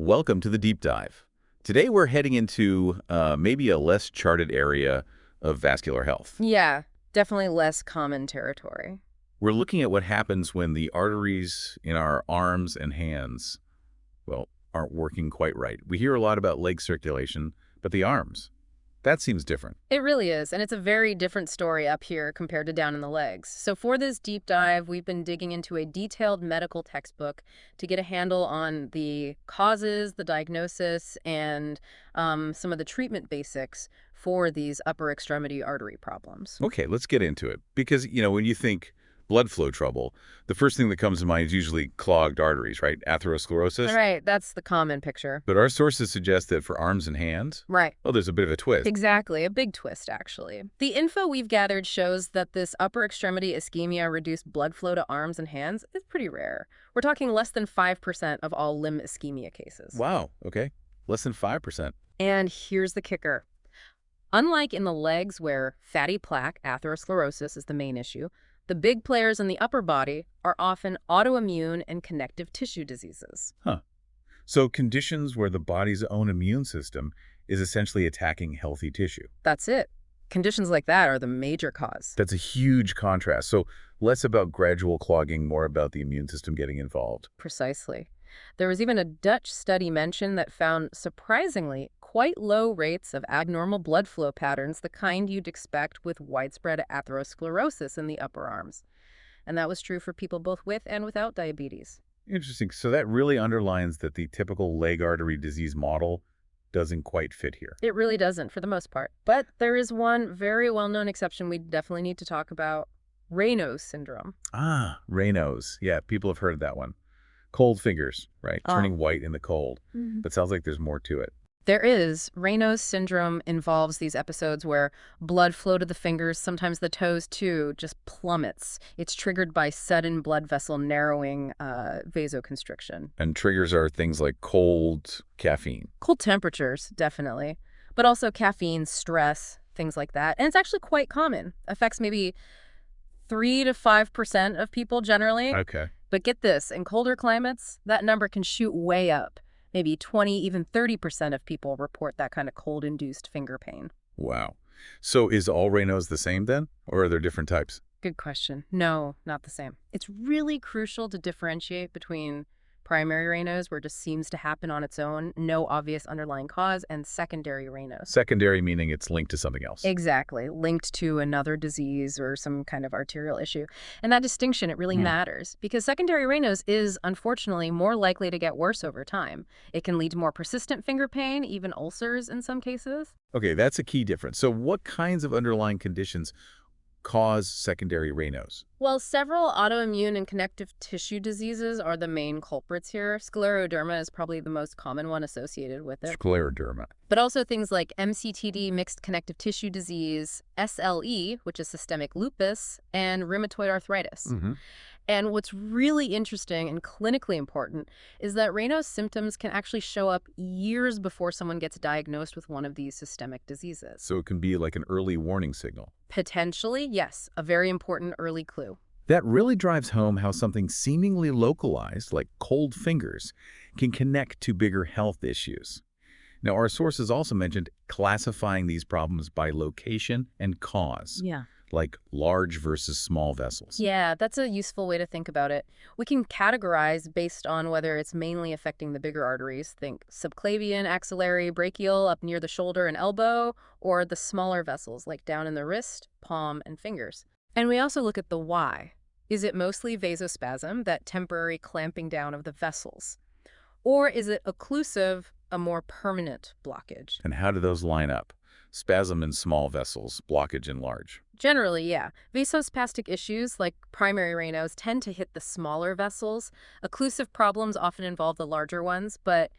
Welcome to the deep dive. Today we're heading into maybe a less charted area of vascular health. Yeah, definitely less common territory. We're looking at what happens when the arteries in our arms and hands, well, aren't working quite right. We hear a lot about leg circulation, but the arms, that seems different. It really is, and it's a very different story up here compared to down in the legs. So for this deep dive, we've been digging into a detailed medical textbook to get a handle on the causes, the diagnosis, and some of the treatment basics for these upper extremity artery problems. Okay, let's get into it. Because, when you think blood flow trouble, the first thing that comes to mind is usually clogged arteries, right? Atherosclerosis. All right, that's the common picture. But our sources suggest that for arms and hands, Right. oh, there's a bit of a twist. Exactly, a big twist, actually. The info we've gathered shows that this upper extremity ischemia reduced blood flow to arms and hands is pretty rare. We're talking less than 5% of all limb ischemia cases. Wow, okay. Less than 5%. And here's the kicker. Unlike in the legs where fatty plaque, atherosclerosis, is the main issue, the big players in the upper body are often autoimmune and connective tissue diseases. Huh. So conditions where the body's own immune system is essentially attacking healthy tissue. That's it. Conditions like that are the major cause. That's a huge contrast. So less about gradual clogging, more about the immune system getting involved. Precisely. There was even a Dutch study mentioned that found, surprisingly, quite low rates of abnormal blood flow patterns, the kind you'd expect with widespread atherosclerosis in the upper arms. And that was true for people both with and without diabetes. Interesting. So that really underlines that the typical leg artery disease model doesn't quite fit here. It really doesn't, for the most part. But there is one very well-known exception we definitely need to talk about: Raynaud syndrome. Ah, Raynaud's. Yeah, people have heard of that one. Cold fingers, right? Turning white in the cold. But sounds like there's more to it. There is. Raynaud syndrome involves these episodes where blood flow to the fingers, sometimes the toes too, just plummets. It's triggered by sudden blood vessel narrowing, vasoconstriction. And triggers are things like cold, caffeine. Cold temperatures, definitely. But also caffeine, stress, things like that. And it's actually quite common. Affects maybe 3 to 5% of people generally. Okay. But get this, in colder climates, that number can shoot way up. Maybe 20, even 30% of people report that kind of cold-induced finger pain. Wow. So is all Raynaud's the same then? Or are there different types? Good question. No, not the same. It's really crucial to differentiate between primary Raynaud's, where it just seems to happen on its own, no obvious underlying cause, and secondary Raynaud's. Secondary meaning it's linked to something else. Exactly. Linked to another disease or some kind of arterial issue. And that distinction, it really matters, because secondary Raynaud's is, unfortunately, more likely to get worse over time. It can lead to more persistent finger pain, even ulcers in some cases. Okay, that's a key difference. So what kinds of underlying conditions cause secondary Raynaud's? Well, several autoimmune and connective tissue diseases are the main culprits here. Scleroderma is probably the most common one associated with it. Scleroderma. But also things like MCTD, mixed connective tissue disease, SLE, which is systemic lupus, and rheumatoid arthritis. And what's really interesting and clinically important is that Raynaud's symptoms can actually show up years before someone gets diagnosed with one of these systemic diseases. So it can be like an early warning signal. Potentially, yes, a very important early clue. That really drives home how something seemingly localized, like cold fingers, can connect to bigger health issues. Now, our sources also mentioned classifying these problems by location and cause. Yeah. Like large versus small vessels. Yeah, that's a useful way to think about it. We can categorize based on whether it's mainly affecting the bigger arteries, think subclavian, axillary, brachial, up near the shoulder and elbow, or the smaller vessels like down in the wrist, palm, and fingers. And we also look at the why. Is it mostly vasospasm, that temporary clamping down of the vessels? Or is it occlusive, a more permanent blockage? And how do those line up? Spasm in small vessels, blockage in large. Generally, yeah. Vasospastic issues like primary Raynaud's tend to hit the smaller vessels. Occlusive problems often involve the larger ones, but,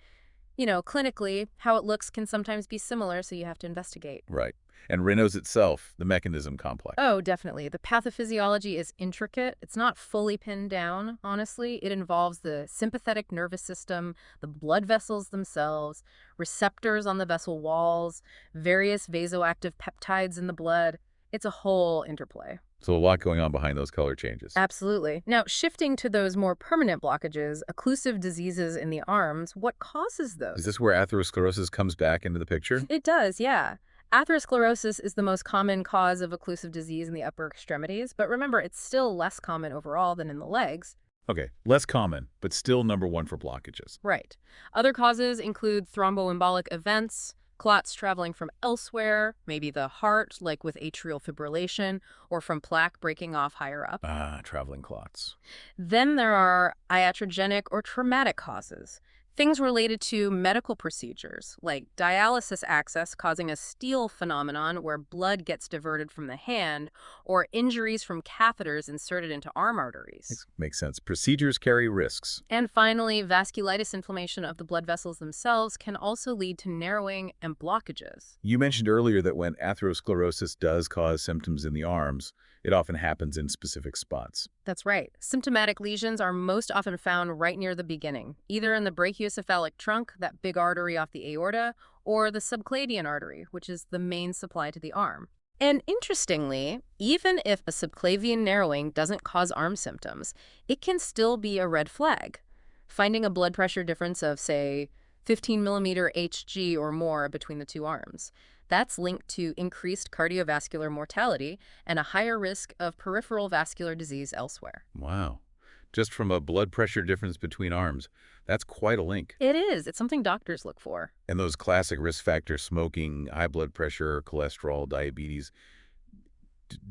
clinically, how it looks can sometimes be similar, so you have to investigate. Right. And Raynaud's itself, the mechanism complex. Oh, definitely. The pathophysiology is intricate. It's not fully pinned down, honestly. It involves the sympathetic nervous system, the blood vessels themselves, receptors on the vessel walls, various vasoactive peptides in the blood. It's a whole interplay. So a lot going on behind those color changes. Absolutely. Now, shifting to those more permanent blockages, occlusive diseases in the arms, what causes Is those? this where atherosclerosis comes back into the picture? It does, yeah. Atherosclerosis is the most common cause of occlusive disease in the upper extremities, but remember, it's still less common overall than in the legs. Okay, less common, but still #1 for blockages. Right. Other causes include thromboembolic events, clots traveling from elsewhere, maybe the heart, like with atrial fibrillation, or from plaque breaking off higher up. Ah, traveling clots. Then there are iatrogenic or traumatic causes, things related to medical procedures, like dialysis access causing a steal phenomenon where blood gets diverted from the hand, or injuries from catheters inserted into arm arteries. Makes sense. Procedures carry risks. And finally, vasculitis inflammation of the blood vessels themselves can also lead to narrowing and blockages. You mentioned earlier that when atherosclerosis does cause symptoms in the arms, it often happens in specific spots. That's right. Symptomatic lesions are most often found right near the beginning, either in the brachiocephalic trunk, that big artery off the aorta, or the subclavian artery, which is the main supply to the arm. And interestingly, even if a subclavian narrowing doesn't cause arm symptoms, it can still be a red flag. Finding a blood pressure difference of, say, 15 millimeter Hg or more between the two arms. That's linked to increased cardiovascular mortality and a higher risk of peripheral vascular disease elsewhere. Wow. Just from a blood pressure difference between arms, that's quite a link. It is. It's something doctors look for. And those classic risk factors, smoking, high blood pressure, cholesterol, diabetes,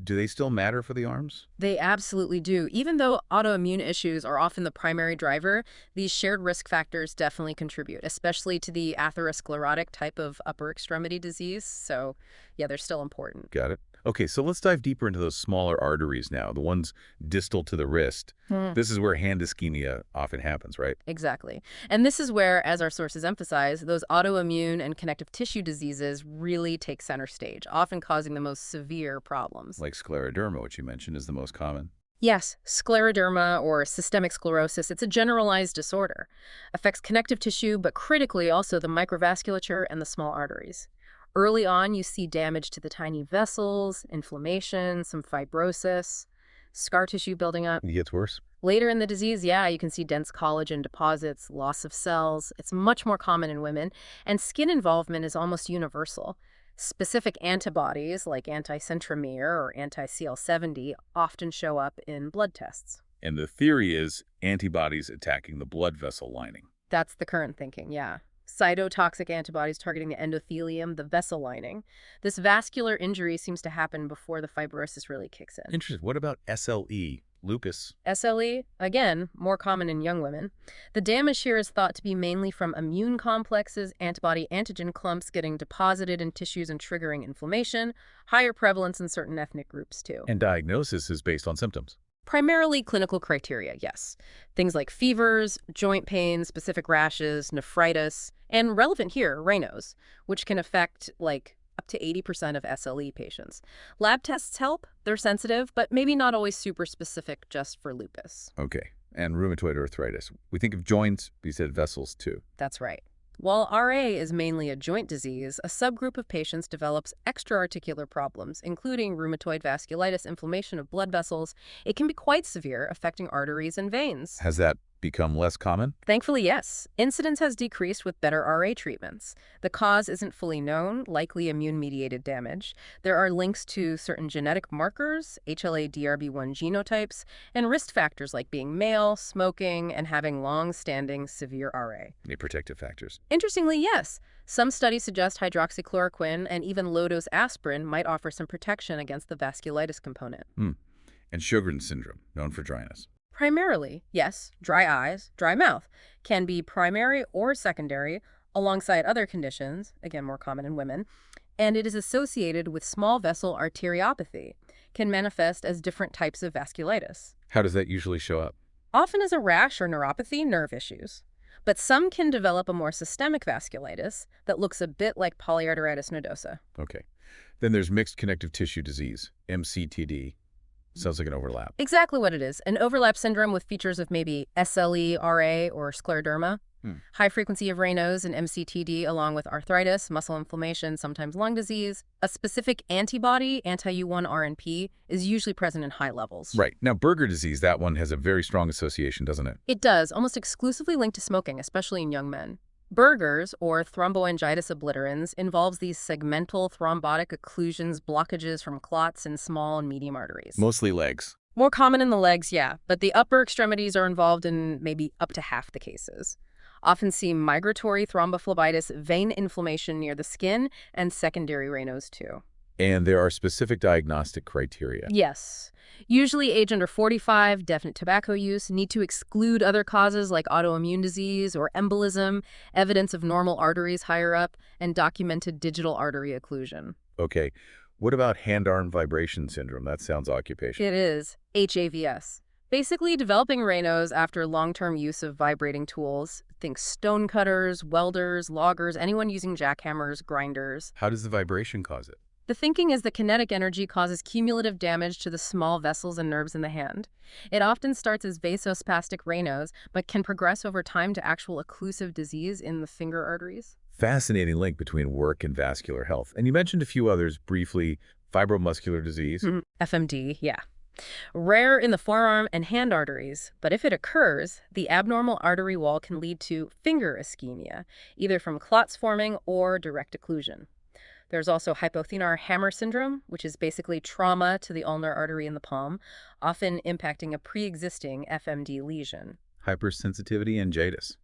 do they still matter for the arms? They absolutely do. Even though autoimmune issues are often the primary driver, these shared risk factors definitely contribute, especially to the atherosclerotic type of upper extremity disease. So, yeah, they're still important. Got it. Okay, so let's dive deeper into those smaller arteries now, the ones distal to the wrist. This is where hand ischemia often happens, right? Exactly. And this is where, as our sources emphasize, those autoimmune and connective tissue diseases really take center stage, often causing the most severe problems. Like scleroderma, which you mentioned is the most common. Yes, scleroderma or systemic sclerosis, it's a generalized disorder. Affects connective tissue, but critically also the microvasculature and the small arteries. Early on, you see damage to the tiny vessels, inflammation, some fibrosis, scar tissue building up. It gets worse. Later in the disease, yeah, you can see dense collagen deposits, loss of cells. It's much more common in women, and skin involvement is almost universal. Specific antibodies like anti-centromere or anti-CL70 often show up in blood tests. And the theory is antibodies attacking the blood vessel lining. That's the current thinking, yeah. Cytotoxic antibodies targeting the endothelium, the vessel lining. This vascular injury seems to happen before the fibrosis really kicks in. Interesting. What about SLE, lupus? SLE, again, more common in young women. The damage here is thought to be mainly from immune complexes, antibody-antigen clumps getting deposited in tissues and triggering inflammation, higher prevalence in certain ethnic groups too. And diagnosis is based on symptoms. Primarily clinical criteria, yes. Things like fevers, joint pain, specific rashes, nephritis, and relevant here, Raynaud's, which can affect up to 80% of SLE patients. Lab tests help. They're sensitive, but maybe not always super specific just for lupus. Okay. And rheumatoid arthritis. We think of joints, we said vessels too. That's right. While RA is mainly a joint disease, a subgroup of patients develops extra-articular problems, including rheumatoid vasculitis, inflammation of blood vessels. It can be quite severe, affecting arteries and veins. Has that become less common? Thankfully, yes. Incidence has decreased with better RA treatments. The cause isn't fully known, likely immune-mediated damage. There are links to certain genetic markers, HLA-DRB1 genotypes, and risk factors like being male, smoking, and having long-standing severe RA. Any protective factors? Interestingly, yes. Some studies suggest hydroxychloroquine and even low-dose aspirin might offer some protection against the vasculitis component. And Sjogren syndrome, known for dryness. Primarily, yes, dry eyes, dry mouth, can be primary or secondary alongside other conditions, again more common in women, and it is associated with small vessel arteriopathy, can manifest as different types of vasculitis. How does that usually show up? Often as a rash or neuropathy, nerve issues. But some can develop a more systemic vasculitis that looks a bit like polyarteritis nodosa. Okay. Then there's mixed connective tissue disease, MCTD. Sounds like an overlap. Exactly what it is, an overlap syndrome with features of maybe SLE, RA, or scleroderma. Hmm. High frequency of Raynaud's and MCTD along with arthritis, muscle inflammation, sometimes lung disease. A specific antibody, anti-U1-RNP, is usually present in high levels. Right. Now, Berger disease, that one has a very strong association, doesn't it? It does, almost exclusively linked to smoking, especially in young men. Berger's, or thromboangiitis obliterans, involves these segmental thrombotic occlusions, blockages from clots in small and medium arteries. Mostly legs. More common in the legs, yeah, but the upper extremities are involved in maybe up to half the cases. Often see migratory thrombophlebitis, vein inflammation near the skin, and secondary Raynaud's too. And there are specific diagnostic criteria. Yes. Usually age under 45, definite tobacco use, need to exclude other causes like autoimmune disease or embolism, evidence of normal arteries higher up, and documented digital artery occlusion. Okay. What about hand-arm vibration syndrome? That sounds occupational. It is HAVS. Basically developing Raynaud's after long-term use of vibrating tools. Think stone cutters, welders, loggers, anyone using jackhammers, grinders. How does the vibration cause it? The thinking is that kinetic energy causes cumulative damage to the small vessels and nerves in the hand. It often starts as vasospastic Raynaud's, but can progress over time to actual occlusive disease in the finger arteries. Fascinating link between work and vascular health. And you mentioned a few others briefly, fibromuscular disease. FMD, yeah. Rare in the forearm and hand arteries, but if it occurs, the abnormal artery wall can lead to finger ischemia, either from clots forming or direct occlusion. There's also hypothenar hammer syndrome, which is basically trauma to the ulnar artery in the palm, often impacting a pre-existing FMD lesion. Hypersensitivity angiitis.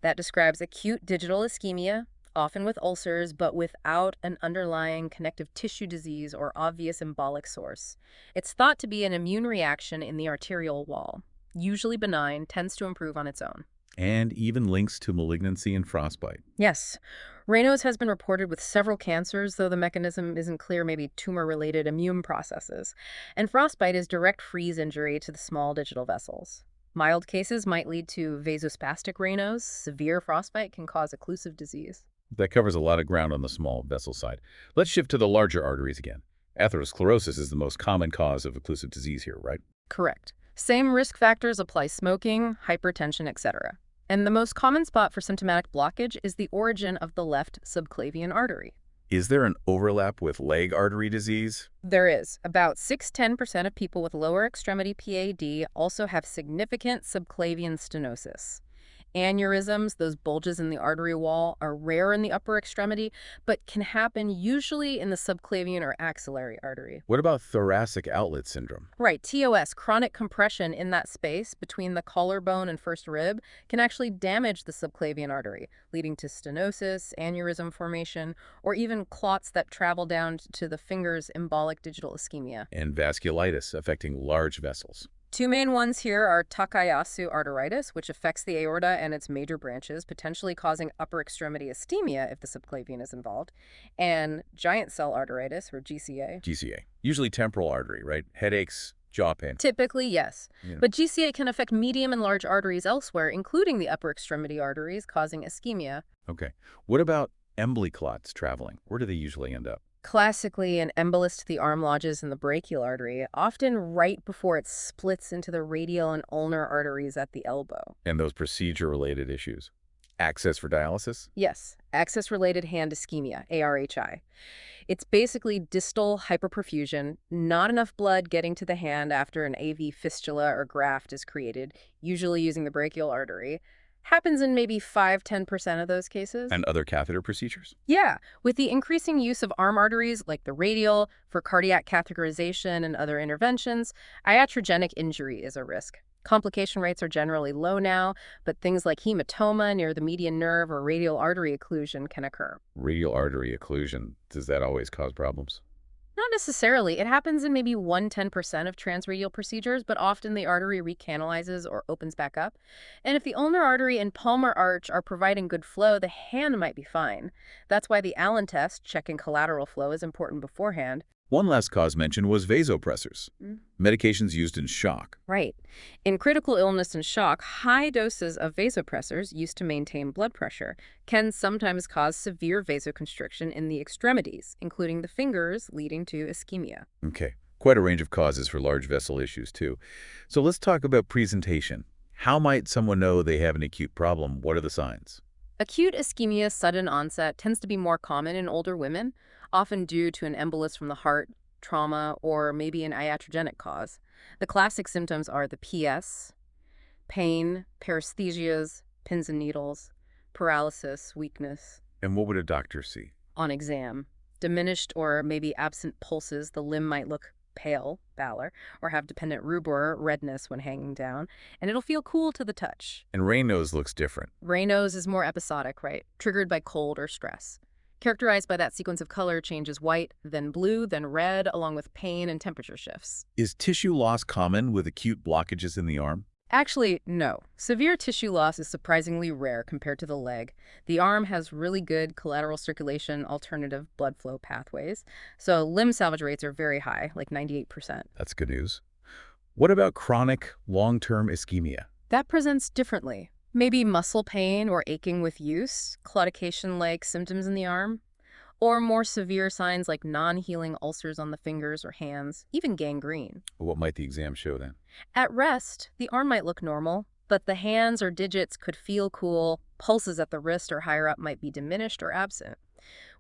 That describes acute digital ischemia, often with ulcers, but without an underlying connective tissue disease or obvious embolic source. It's thought to be an immune reaction in the arterial wall. Usually benign, tends to improve on its own. And even links to malignancy and frostbite. Yes. Raynaud's has been reported with several cancers, though the mechanism isn't clear, maybe tumor-related immune processes. And frostbite is direct freeze injury to the small digital vessels. Mild cases might lead to vasospastic Raynaud's. Severe frostbite can cause occlusive disease. That covers a lot of ground on the small vessel side. Let's shift to the larger arteries again. Atherosclerosis is the most common cause of occlusive disease here, right? Correct. Same risk factors apply: smoking, hypertension, etc. And the most common spot for symptomatic blockage is the origin of the left subclavian artery. Is there an overlap with leg artery disease? There is. About 6–10% of people with lower extremity PAD also have significant subclavian stenosis. Aneurysms, those bulges in the artery wall, are rare in the upper extremity, but can happen usually in the subclavian or axillary artery. What about thoracic outlet syndrome? Right, TOS, chronic compression in that space between the collarbone and first rib, can actually damage the subclavian artery, leading to stenosis, aneurysm formation, or even clots that travel down to the fingers, embolic digital ischemia. And vasculitis affecting large vessels. Two main ones here are Takayasu arteritis, which affects the aorta and its major branches, potentially causing upper extremity ischemia if the subclavian is involved, and giant cell arteritis, or GCA. GCA. Usually temporal artery, right? Headaches, jaw pain. Typically, yes. Yeah. But GCA can affect medium and large arteries elsewhere, including the upper extremity arteries, causing ischemia. Okay. What about emboli clots traveling? Where do they usually end up? Classically, an embolus to the arm lodges in the brachial artery, often right before it splits into the radial and ulnar arteries at the elbow. And those procedure-related issues? Access for dialysis? Yes, access-related hand ischemia, ARHI. It's basically distal hyperperfusion, not enough blood getting to the hand after an AV fistula or graft is created, usually using the brachial artery. Happens in maybe 5–10% of those cases. And other catheter procedures? Yeah, with the increasing use of arm arteries like the radial for cardiac catheterization and other interventions, iatrogenic injury is a risk. Complication rates are generally low now, but things like hematoma near the median nerve or radial artery occlusion can occur. Radial artery occlusion, does that always cause problems? Not necessarily. It happens in maybe 1–10% of transradial procedures, but often the artery recanalizes or opens back up. And if the ulnar artery and palmar arch are providing good flow, the hand might be fine. That's why the Allen test, checking collateral flow, is important beforehand. One last cause mentioned was vasopressors, medications used in shock. Right. In critical illness and shock, high doses of vasopressors used to maintain blood pressure can sometimes cause severe vasoconstriction in the extremities, including the fingers, leading to ischemia. Okay, quite a range of causes for large vessel issues too. So let's talk about presentation. How might someone know they have an acute problem? What are the signs? Acute ischemia sudden onset tends to be more common in older women, often due to an embolus from the heart, trauma, or maybe an iatrogenic cause. The classic symptoms are the PS, pain, paresthesias, pins and needles, paralysis, weakness. And what would a doctor see? On exam, diminished or maybe absent pulses, the limb might look pale, pallor, or have dependent rubor, redness when hanging down, and it'll feel cool to the touch. And Raynaud's looks different. Raynaud's is more episodic, right? Triggered by cold or stress. Characterized by that sequence of color changes white, then blue, then red, along with pain and temperature shifts. Is tissue loss common with acute blockages in the arm? Actually, no. Severe tissue loss is surprisingly rare compared to the leg. The arm has really good collateral circulation, alternative blood flow pathways, so limb salvage rates are very high, like 98%. That's good news. What about chronic, long-term ischemia? That presents differently. Maybe muscle pain or aching with use, claudication-like symptoms in the arm, or more severe signs like non-healing ulcers on the fingers or hands, even gangrene. What might the exam show then? At rest, the arm might look normal, but the hands or digits could feel cool, pulses at the wrist or higher up might be diminished or absent.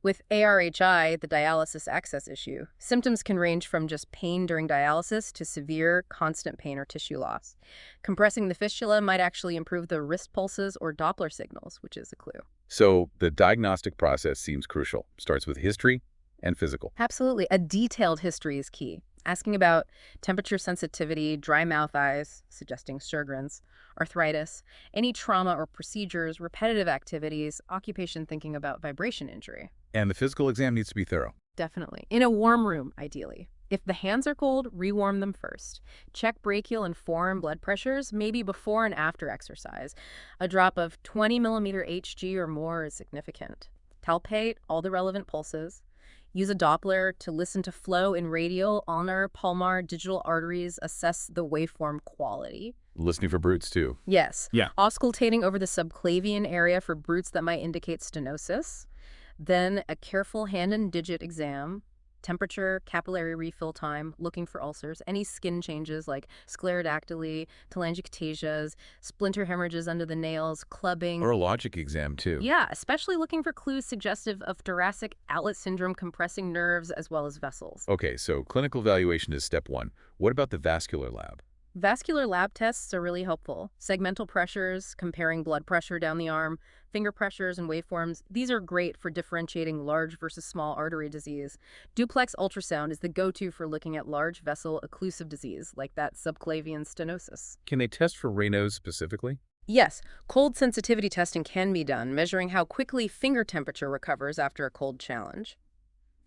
With ARHI, the dialysis access issue, symptoms can range from just pain during dialysis to severe, constant pain or tissue loss. Compressing the fistula might actually improve the wrist pulses or Doppler signals, which is a clue. So the diagnostic process seems crucial. Starts with history and physical. Absolutely. A detailed history is key. Asking about temperature sensitivity, dry mouth eyes, suggesting Sjogren's, arthritis, any trauma or procedures, repetitive activities, occupation thinking about vibration injury. And the physical exam needs to be thorough. Definitely. In a warm room, ideally. If the hands are cold, rewarm them first. Check brachial and forearm blood pressures, maybe before and after exercise. A drop of 20 millimeter Hg or more is significant. Palpate all the relevant pulses. Use a Doppler to listen to flow in radial, ulnar, palmar, digital arteries. Assess the waveform quality. Listening for brutes too. Yes. Yeah. Auscultating over the subclavian area for brutes that might indicate stenosis. Then a careful hand and digit exam. Temperature, capillary refill time, looking for ulcers, any skin changes like sclerodactyly, telangiectasias, splinter hemorrhages under the nails, clubbing. Neurologic exam too. Yeah, especially looking for clues suggestive of thoracic outlet syndrome compressing nerves as well as vessels. Okay, so clinical evaluation is step one. What about the vascular lab? Vascular lab tests are really helpful. Segmental pressures, comparing blood pressure down the arm, finger pressures and waveforms, these are great for differentiating large versus small artery disease. Duplex ultrasound is the go-to for looking at large vessel occlusive disease, like that subclavian stenosis. Can they test for Raynaud's specifically? Yes, cold sensitivity testing can be done, measuring how quickly finger temperature recovers after a cold challenge.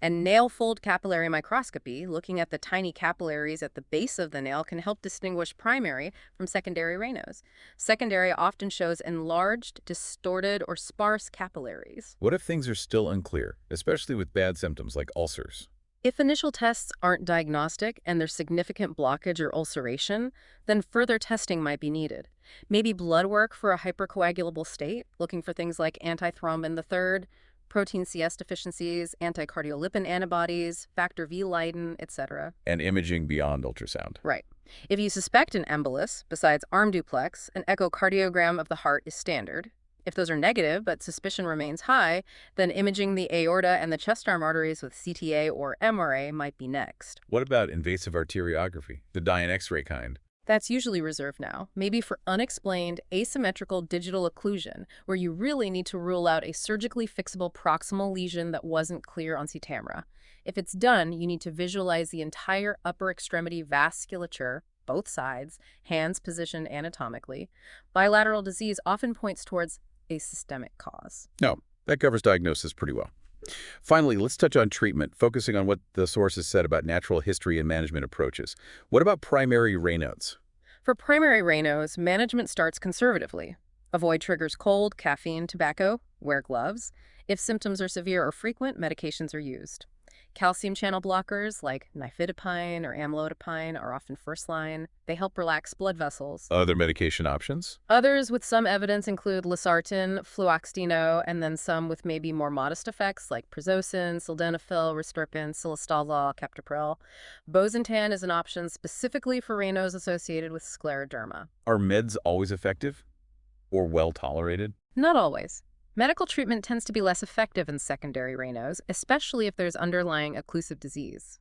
And nail fold capillary microscopy, looking at the tiny capillaries at the base of the nail, can help distinguish primary from secondary Raynaud's. Secondary often shows enlarged, distorted, or sparse capillaries. What if things are still unclear, especially with bad symptoms like ulcers? If initial tests aren't diagnostic and there's significant blockage or ulceration, then further testing might be needed. Maybe blood work for a hypercoagulable state, looking for things like antithrombin III, protein CS deficiencies, anticardiolipin antibodies, factor V Leiden, etc. And imaging beyond ultrasound. Right. If you suspect an embolus, besides arm duplex, an echocardiogram of the heart is standard. If those are negative, but suspicion remains high, then imaging the aorta and the chest arm arteries with CTA or MRA might be next. What about invasive arteriography, the dye and X-ray kind? That's usually reserved now, maybe for unexplained asymmetrical digital occlusion, where you really need to rule out a surgically fixable proximal lesion that wasn't clear on CT. If it's done, you need to visualize the entire upper extremity vasculature, both sides, hands positioned anatomically. Bilateral disease often points towards a systemic cause. No, that covers diagnosis pretty well. Finally, let's touch on treatment, focusing on what the sources said about natural history and management approaches. What about primary Raynaud's? For primary Raynaud's, management starts conservatively. Avoid triggers cold, caffeine, tobacco, wear gloves. If symptoms are severe or frequent, medications are used. Calcium channel blockers like nifedipine or amlodipine are often first line. They help relax blood vessels. Other medication options? Others with some evidence include losartan, fluoxetino, and then some with maybe more modest effects like prazosin, sildenafil, risperidone, silostazol, captopril. Bosentan is an option specifically for Raynaud's associated with scleroderma. Are meds always effective or well tolerated? Not always. Medical treatment tends to be less effective in secondary Raynaud's, especially if there's underlying occlusive disease.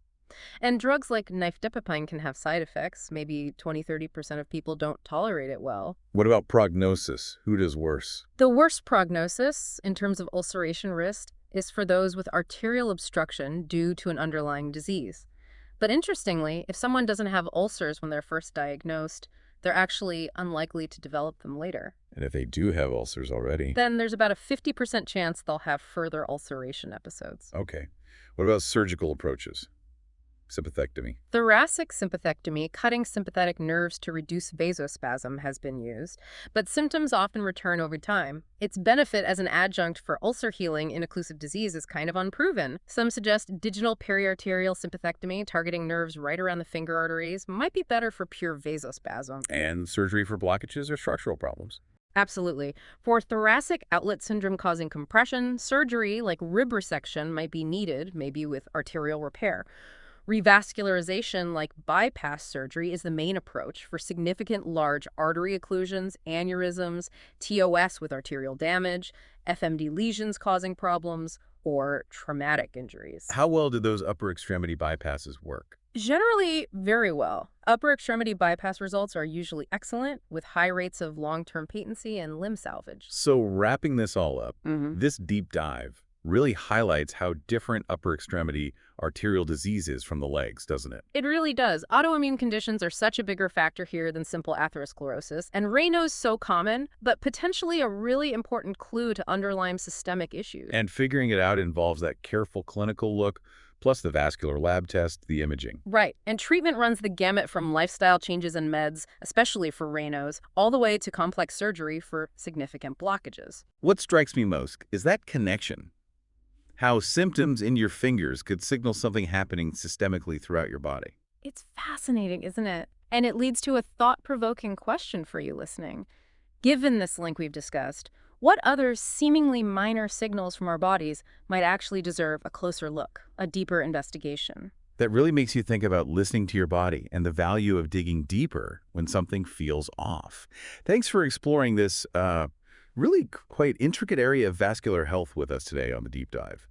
And drugs like nifedipine can have side effects. Maybe 20–30% of people don't tolerate it well. What about prognosis? Who does worse? The worst prognosis, in terms of ulceration risk, is for those with arterial obstruction due to an underlying disease. But interestingly, if someone doesn't have ulcers when they're first diagnosed, they're actually unlikely to develop them later. And if they do have ulcers already? Then there's about a 50% chance they'll have further ulceration episodes. Okay. What about surgical approaches? Sympathectomy. Thoracic sympathectomy, cutting sympathetic nerves to reduce vasospasm, has been used, but symptoms often return over time. Its benefit as an adjunct for ulcer healing in occlusive disease is kind of unproven. Some suggest digital periarterial sympathectomy, targeting nerves right around the finger arteries, might be better for pure vasospasm. And surgery for blockages or structural problems. Absolutely. For thoracic outlet syndrome causing compression, surgery like rib resection might be needed, maybe with arterial repair. Revascularization, like bypass surgery, is the main approach for significant large artery occlusions, aneurysms, TOS with arterial damage, FMD lesions causing problems, or traumatic injuries. How well did those upper extremity bypasses work? Generally, very well. Upper extremity bypass results are usually excellent, with high rates of long-term patency and limb salvage. So wrapping this all up, this deep dive really highlights how different upper extremity arterial disease is from the legs, doesn't it? It really does. Autoimmune conditions are such a bigger factor here than simple atherosclerosis, and Raynaud's so common, but potentially a really important clue to underlying systemic issues. And figuring it out involves that careful clinical look, plus the vascular lab test, the imaging. Right, and treatment runs the gamut from lifestyle changes and meds, especially for Raynaud's, all the way to complex surgery for significant blockages. What strikes me most is that connection. How symptoms in your fingers could signal something happening systemically throughout your body. It's fascinating, isn't it? And it leads to a thought-provoking question for you listening. Given this link we've discussed, what other seemingly minor signals from our bodies might actually deserve a closer look, a deeper investigation? That really makes you think about listening to your body and the value of digging deeper when something feels off. Thanks for exploring this really quite intricate area of vascular health with us today on the Deep Dive.